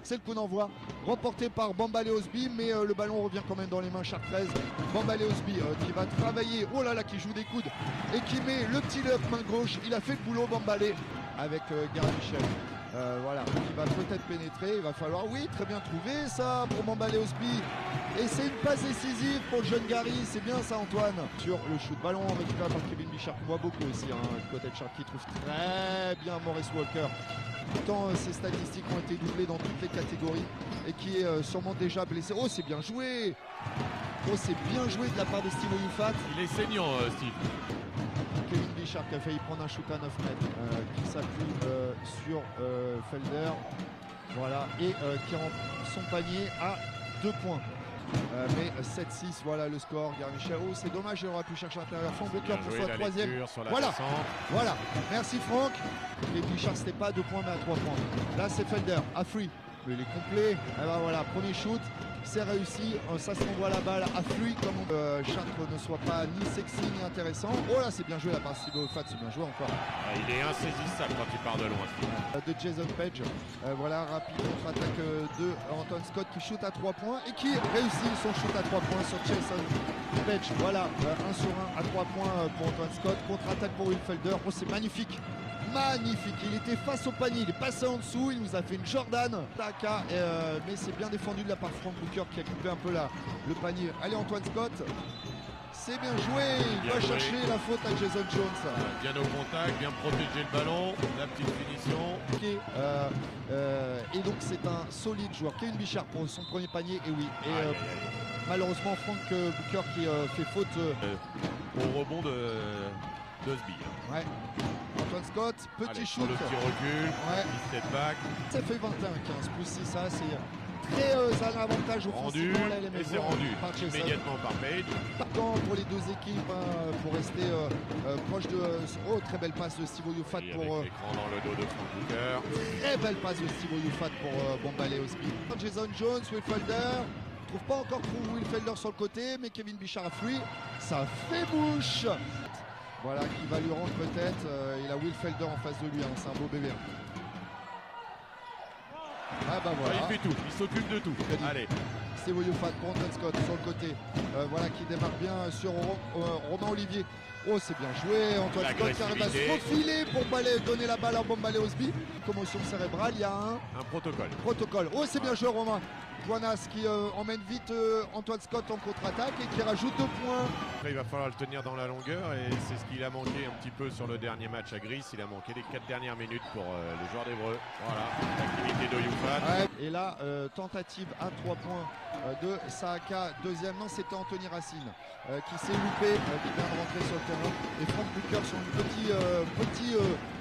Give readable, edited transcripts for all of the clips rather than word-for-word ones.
C'est le coup d'envoi remporté par Bambale Osby, mais le ballon revient quand même dans les mains chartraises. Bambale Osby qui va travailler, oh là là, qui joue des coudes et qui met le petit lock main gauche. Il a fait le boulot Bambale avec Gary Michel. Voilà, il va peut-être pénétrer, il va falloir, oui, très bien trouvé ça pour Bambale Osby. Et c'est une passe décisive pour le jeune Gary, c'est bien ça Antoine. Sur le shoot, ballon récupéré par Kevin Bichard, qu'on voit beaucoup aussi, du côté de Shark qui trouve très bien Maurice Walker. Pourtant ses statistiques ont été doublées dans toutes les catégories et qui est sûrement déjà blessé. Oh, c'est bien joué! Oh, c'est bien joué de la part de Steve Oyufat. Il est saignant, Steve. Kevin Bichard qui a failli prendre un shoot à 9 mètres, qui s'appuie sur Felder, voilà, et qui rend son panier à 2 points. Mais 7-6, voilà le score. Gary Michel, oh, c'est dommage, il aurait pu chercher à l'intérieur. Franck Booker pour sa troisième. Voilà, voilà, merci Franck. Et Bichard, c'était pas à 2 points mais à 3 points. Là c'est Felder, à free, il est complet. Et ben voilà, premier shoot. C'est réussi, ça s'envoie la balle à fluide comme Chartres ne soit pas ni sexy ni intéressant. Oh là c'est bien joué la part de Fat, c'est bien joué encore. Il est insaisissable quand il part de loin. De Jason Page, voilà rapide contre-attaque de Anton Scott qui shoot à 3 points et qui réussit son shoot à 3 points sur Jason Page. Voilà, 1 sur 1 à 3 points pour Anton Scott, contre-attaque pour Will Felder. Oh c'est magnifique. Magnifique, il était face au panier, il est passé en dessous, il nous a fait une Jordan Taka, mais c'est bien défendu de la part de Frank Booker qui a coupé un peu le panier. Allez Antoine Scott, c'est bien joué, il va chercher la faute à Jason Jones. Bien au contact, bien protéger le ballon, la petite finition. Okay, et donc c'est un solide joueur, Kevin Bichard pour son premier panier, et oui. Et malheureusement Frank Booker qui fait faute au rebond de Osby. Ouais. Antoine Scott, petit shoot. Le petit recul, ouais. Step back. Ça fait 21-15 plus 6, ça c'est très un avantage offensivement. Et c'est rendu immédiatement par Page. Partant pour les deux équipes pour rester proche de... Oh, très belle passe de Steve Oyufat pour... l'écran dans le dos de Frank Booker. Très belle passe de Steve Oyufat pour Bambale Osby. Jason Jones, Will Felder. Trouve pas encore Will Felder sur le côté, mais Kevin Bichard a fui. Ça fait bouche. Voilà, qui va lui rendre peut-être. Il a Will Felder en face de lui, hein, c'est un beau bébé. Ah bah voilà. Il fait tout, il s'occupe de tout. Allez. C'est Oyufat pour Anton Scott sur le côté. Voilà, qui démarre bien sur Romain Olivier. Oh, c'est bien joué. Antoine Scott qui arrive à se profiler pour donner la balle à Bambale Osby. Commotion cérébrale, il y a un protocole. Oh, c'est bien joué Romain. Joannas qui emmène vite Antoine Scott en contre-attaque et qui rajoute 2 points. Après il va falloir le tenir dans la longueur et c'est ce qu'il a manqué un petit peu sur le dernier match à Gris. Il a manqué les 4 dernières minutes pour les joueurs d'Evreux. Voilà, l'activité d'Oyufat. Ouais. Et là, tentative à 3 points de Saaka. Deuxième, non c'était Anthony Racine qui s'est loupé, qui vient de rentrer sur le terrain. Et Frank Booker sur un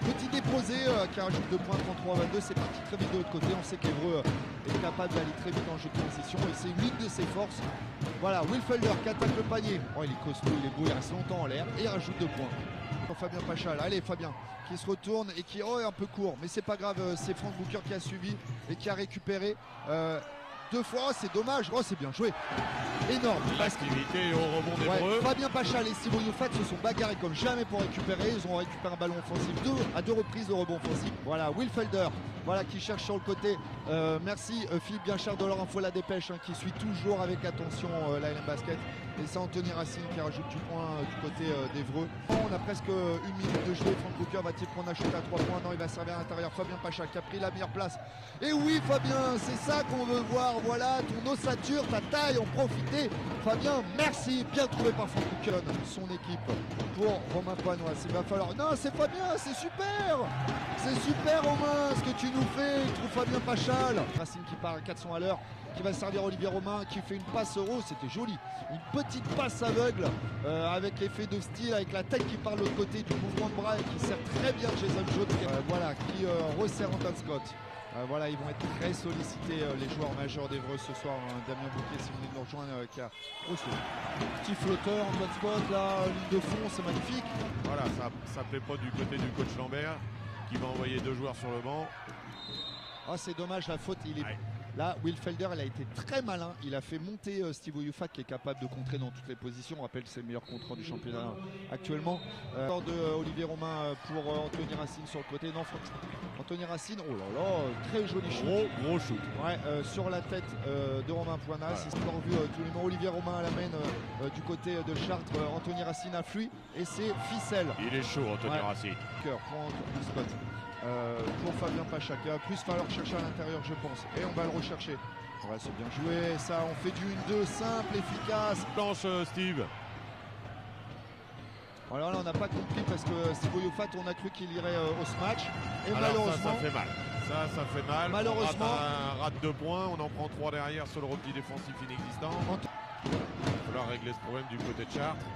petit déposé qui rajoute 2 points, 33-22. C'est parti très vite de l'autre côté. On sait qu'Evreux est capable d'aller très vite dans le jeu de transition et c'est l'une de ses forces. Voilà, Will Felder qui attaque le panier. Oh, il est costaud, il est beau, il reste longtemps en l'air et il rajoute 2 points. Fabien Pachal, allez Fabien qui se retourne et qui est un peu court, mais c'est pas grave, c'est Frank Booker qui a suivi et qui a récupéré 2 fois. Oh, c'est dommage, oh c'est bien joué, énorme. L'activité au rebond d'Evreux. Fabien Pachal et Steve Oyufat se sont bagarrés comme jamais pour récupérer. Ils ont récupéré un ballon offensif à deux reprises de rebond offensif. Voilà, Will Felder, voilà qui cherche sur le côté. Merci Philippe Bianchard de leur info la dépêche qui suit toujours avec attention la LM Basket. Et c'est Anthony Racine qui rajoute du point du côté d'Evreux. On a presque 1 minute de jouer. Frank Booker va-t-il prendre un shoot à 3 points? Non, il va servir à l'intérieur. Fabien Pachal qui a pris la meilleure place. Et oui Fabien, c'est ça qu'on veut voir. Voilà, ton ossature, ta taille, en profiter. Fabien, merci. Bien trouvé par Frank Booker, son équipe. Pour Romain Panois, il va falloir... Non, c'est Fabien, c'est super. C'est super Romain, ce que tu nous fais. Il trouve Fabien Pachal. Racine qui part à 400 à l'heure, qui va servir Olivier Romain, qui fait une passe euro, c'était joli. Une petite passe aveugle avec l'effet de style, avec la tête qui part de l'autre côté, du mouvement de bras et qui sert très bien Jason Jones. Voilà, qui resserre Anton Scott. Voilà, ils vont être très sollicités les joueurs majeurs d'Evreux ce soir. Damien Bouquet, si vous venez de nous rejoindre, qui a petit flotteur, Antoine Scott, là, ligne de fond, c'est magnifique. Voilà, ça plaît pas du côté du coach Lambert qui va envoyer 2 joueurs sur le banc. Ah, c'est dommage, la faute, il est Là, Will Felder, il a été très malin. Il a fait monter Steve Oyufat qui est capable de contrer dans toutes les positions. On rappelle que c'est le meilleur contreur du championnat actuellement. De Olivier Romain pour Anthony Racine sur le côté. Non, Anthony Racine, oh là là, très joli shoot. Gros shoot. Ouais, sur la tête de Romain Poinas. Voilà. C'est encore vu tous les mots. Olivier Romain à la main du côté de Chartres. Anthony Racine afflue et c'est ficelle. Il est chaud, Anthony Racine. Cœur pour Anthony Scott. Pour Fabien Pacha qui va plus falloir chercher à l'intérieur, je pense, et on va le rechercher. Ouais, c'est bien joué, ça, on fait du 1-2 simple, efficace. Planche, Steve. Alors là, on n'a pas compris parce que Steve Oyufat, on a cru qu'il irait au smash, et Alors malheureusement, ça fait mal. Ça fait mal. Malheureusement, on rate 2 points, on en prend 3 derrière sur le repli défensif inexistant. Il va falloir régler ce problème du côté de Chartres.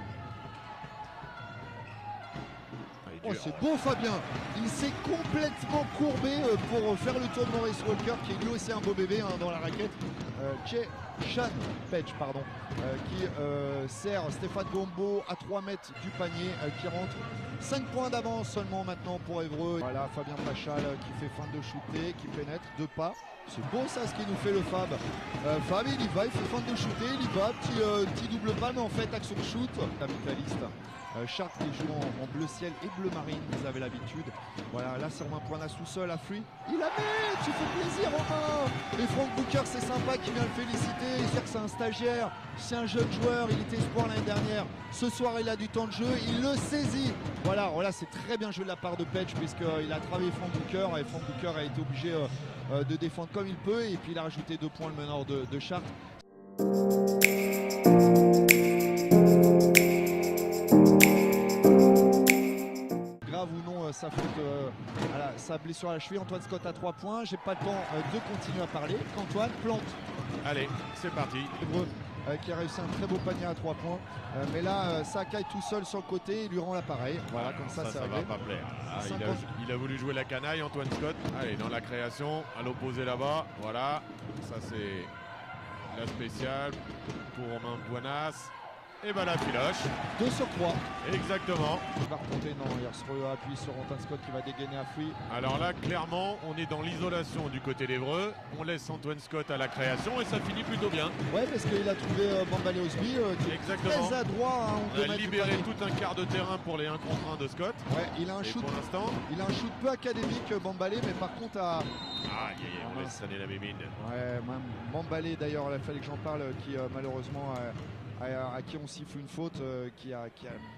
oh, c'est beau Fabien, il s'est complètement courbé pour faire le tour de Maurice Walker qui est lui aussi un beau bébé dans la raquette. Sean Page pardon, qui sert Stéphane Gombo à 3 mètres du panier qui rentre. 5 points d'avance seulement maintenant pour Évreux. Voilà Fabien Pachal qui fait fin de shooter, qui pénètre 2 pas. C'est beau ça ce qui nous fait le Fab. Fab il y va, il fait fin de shooter, il y va, petit double pas mais en fait action de shoot. Capitaliste. Chartres qui joue en bleu ciel et bleu marine, vous avez l'habitude. Voilà, là c'est Romain Poinas tout seul à Fruit. Il la met, tu fais plaisir Romain. Et Frank Booker c'est sympa qui vient le féliciter, il sait que c'est un stagiaire, c'est un jeune joueur, il était espoir l'année dernière. Ce soir il a du temps de jeu, il le saisit. Voilà, c'est très bien joué de la part de Page puisqu'il a travaillé Frank Booker et Frank Booker a été obligé de défendre comme il peut et puis il a rajouté 2 points le meneur de Chartres. Ou non sa faute, sa blessure à la cheville. Antoine Scott à 3 points. J'ai pas le temps de continuer à parler. Qu'Antoine plante. Allez, c'est parti. Qui a réussi un très beau panier à 3 points. Mais là, Sakai tout seul sur le côté, il lui rend l'appareil. Voilà, comme ça, c'est ça réglé. va pas plaire. Ah, 50... il a voulu jouer la canaille, Antoine Scott. Allez, dans la création, à l'opposé là-bas. Voilà, ça c'est la spéciale pour Romain Poinas. Et ben la filoche. 2 sur 3. Exactement. Il va retomber, non, il se appuie sur Antoine Scott qui va dégainer à Fruit. Alors là, clairement, on est dans l'isolation du côté d'Évreux. On laisse Antoine Scott à la création et ça finit plutôt bien. Ouais, parce qu'il a trouvé Bambalé Osby qui Exactement. est très adroit. On a libéré tout un quart de terrain pour les 1 contre 1 de Scott. Ouais, il a un shoot. Pour l'instant, il a un shoot peu académique, Bambalé, mais par contre à. on laisse sonner la mimine. Ouais, même Bambalé d'ailleurs, il fallait que j'en parle, qui malheureusement à qui on siffle une faute, qui a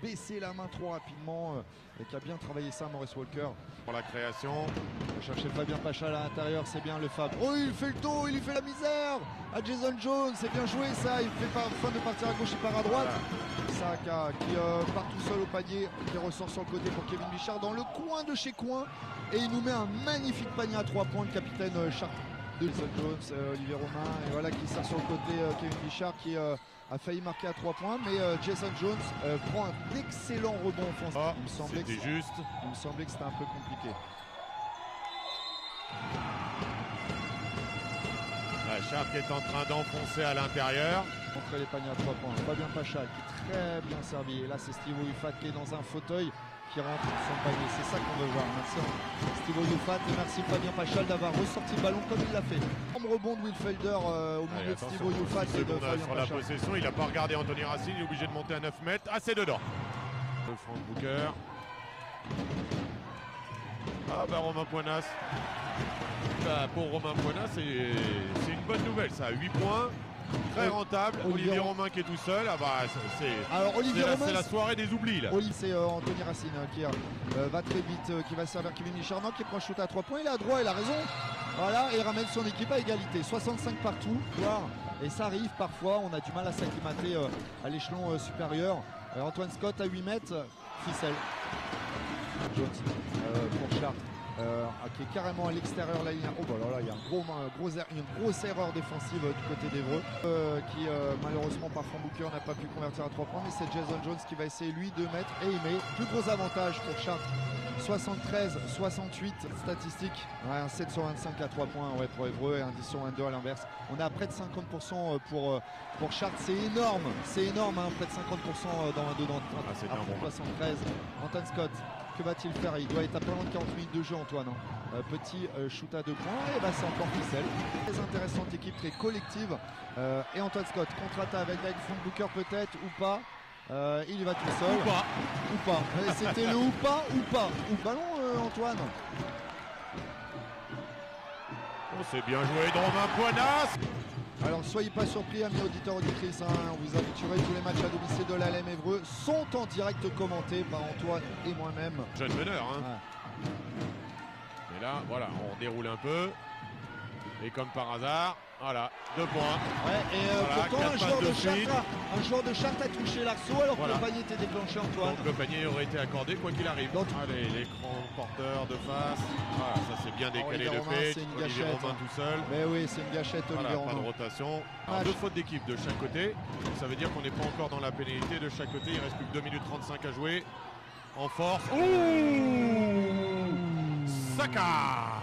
baissé la main trop rapidement et qui a bien travaillé ça, Maurice Walker. Pour la création. On va chercher Fabien Pachal à l'intérieur, c'est bien le Fab. Oh, il fait le dos, il lui fait la misère à Jason Jones, c'est bien joué ça, il fait fin de partir à gauche, il part à droite. Voilà. Saka qui part tout seul au panier, qui ressort sur le côté pour Kevin Bichard dans le coin de chez coin et il nous met un magnifique panier à 3 points, le capitaine Chartres. Jason Jones, Olivier Romain, et voilà qui sert sur le côté Kevin Bichard qui a failli marquer à 3 points, mais Jason Jones prend un excellent rebond offensif. Il me semblait que c'était un peu compliqué. Chartres est en train d'enfoncer à l'intérieur. Entre les paniers à 3 points. Fabien Pachal qui est très bien servi. Et là, c'est Steve Oyufat qui est dans un fauteuil qui rentre son panier. C'est ça qu'on veut voir. Merci Steve Oyufat et merci Fabien Pachal d'avoir ressorti le ballon comme il l'a fait. Comme rebond de Will Felder au milieu de Steve Oyufat et de Fabien sur Pachal. La possession, il n'a pas regardé Anthony Racine, il est obligé de monter à 9 mètres. Ah, c'est dedans. Frank Booker. Ah bah Romain Poinas. Pour Romain Poinas, c'est une bonne nouvelle ça. 8 points. Très rentable. Olivier Romain qui est tout seul. Ah bah c'est la soirée des oublis là. C'est Anthony Racine qui va très vite, qui va servir Kevin Bichard, qui prend un shoot à 3 points. Il a droit, il a raison. Voilà, et ramène son équipe à égalité. 65 partout. Et ça arrive parfois, on a du mal à s'acclimater à l'échelon supérieur. Antoine Scott à 8 mètres, ficelle. Jones pour Chartres. Qui est carrément à l'extérieur de la ligne. Oh bah là, il y a une grosse erreur défensive du côté d'Évreux qui malheureusement par Frank Booker n'a pas pu convertir à 3 points, mais c'est Jason Jones qui va essayer lui de mettre et il met. Plus gros avantage pour Chartres, 73-68 statistiques, un 7 sur 25 à 3 points pour Évreux et un 10 sur 22 à l'inverse. On est à près de 50% pour Chartres, c'est énorme, près de 50% dans 22 dans 73. Antoine Scott, que va-t-il faire? Il doit être à pas loin de 40 minutes de jeu, Antoine. Petit shoot à 2 points. Et bah c'est encore ficelle. Très intéressante équipe, très collective. Et Antoine Scott contre-attaque avec Frank Booker peut-être ou pas. Il y va tout seul. Ou pas. C'était le ou pas. Ou ballon, Antoine. Oh, c'est bien joué de Romain Poinas. Alors soyez pas surpris, amis auditeurs auditrices, on vous habituerez, tous les matchs à domicile de l'ALM Évreux sont en direct commentés par Antoine et moi-même. Jeune meneur, hein. Ouais. Et là, voilà, on déroule un peu. Et comme par hasard, voilà, 2 points. Ouais, et voilà, pourtant un joueur de Chartres a touché l'arceau alors que le panier était déclenché, Antoine. Donc le panier aurait été accordé quoi qu'il arrive. Donc, allez, l'écran porteur de face. Voilà, ça c'est bien décalé de fait. Olivier Romain tout seul. Mais oui, c'est une gâchette, Olivier Romain. Pas de rotation. Alors, 2 fautes d'équipe de chaque côté. Donc, ça veut dire qu'on n'est pas encore dans la pénalité de chaque côté. Il reste plus que 2 minutes 35 à jouer. En force. Ouh, Saka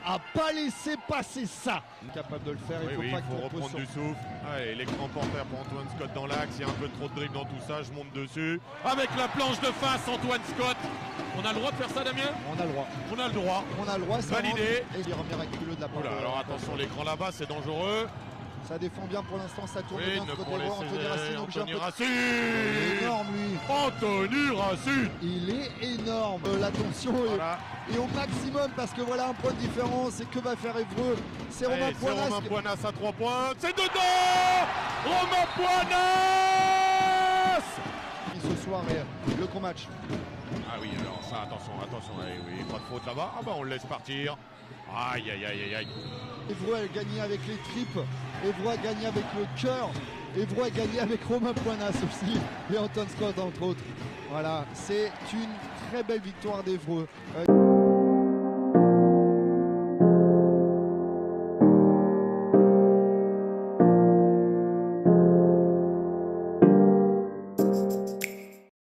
a pas laissé passer ça. Capable de le faire, il faut pas faut reprendre du souffle. Allez, l'écran porteur pour Antoine Scott dans l'axe. Il y a un peu trop de dribble dans tout ça, je monte dessus. Avec la planche de face, Antoine Scott. On a le droit de faire ça, Damien? On a le droit. On a le droit. On a le droit, c'est validé. Et il revient avec culot de la part. Alors attention, l'écran là-bas, c'est dangereux. Ça défend bien pour l'instant, ça tourne bien de côté droit. Anthony Racine. Il est énorme lui. Anthony Racine. Il est énorme. L'attention est au maximum parce que voilà un point de différence. Et que va faire Évreux? C'est Romain Poinas. Romain Poinas à 3 points. C'est dedans. Romain Poinas. Ce soir le gros match. Ah oui, alors ça, attention. Allez, oui, pas de faute là-bas. Ah bah on le laisse partir. Aïe. Évreux a gagné avec les tripes, Évreux a gagné avec le cœur, Évreux a gagné avec Romain Poinas aussi et Antoine Scott entre autres. Voilà, c'est une très belle victoire d'Évreux.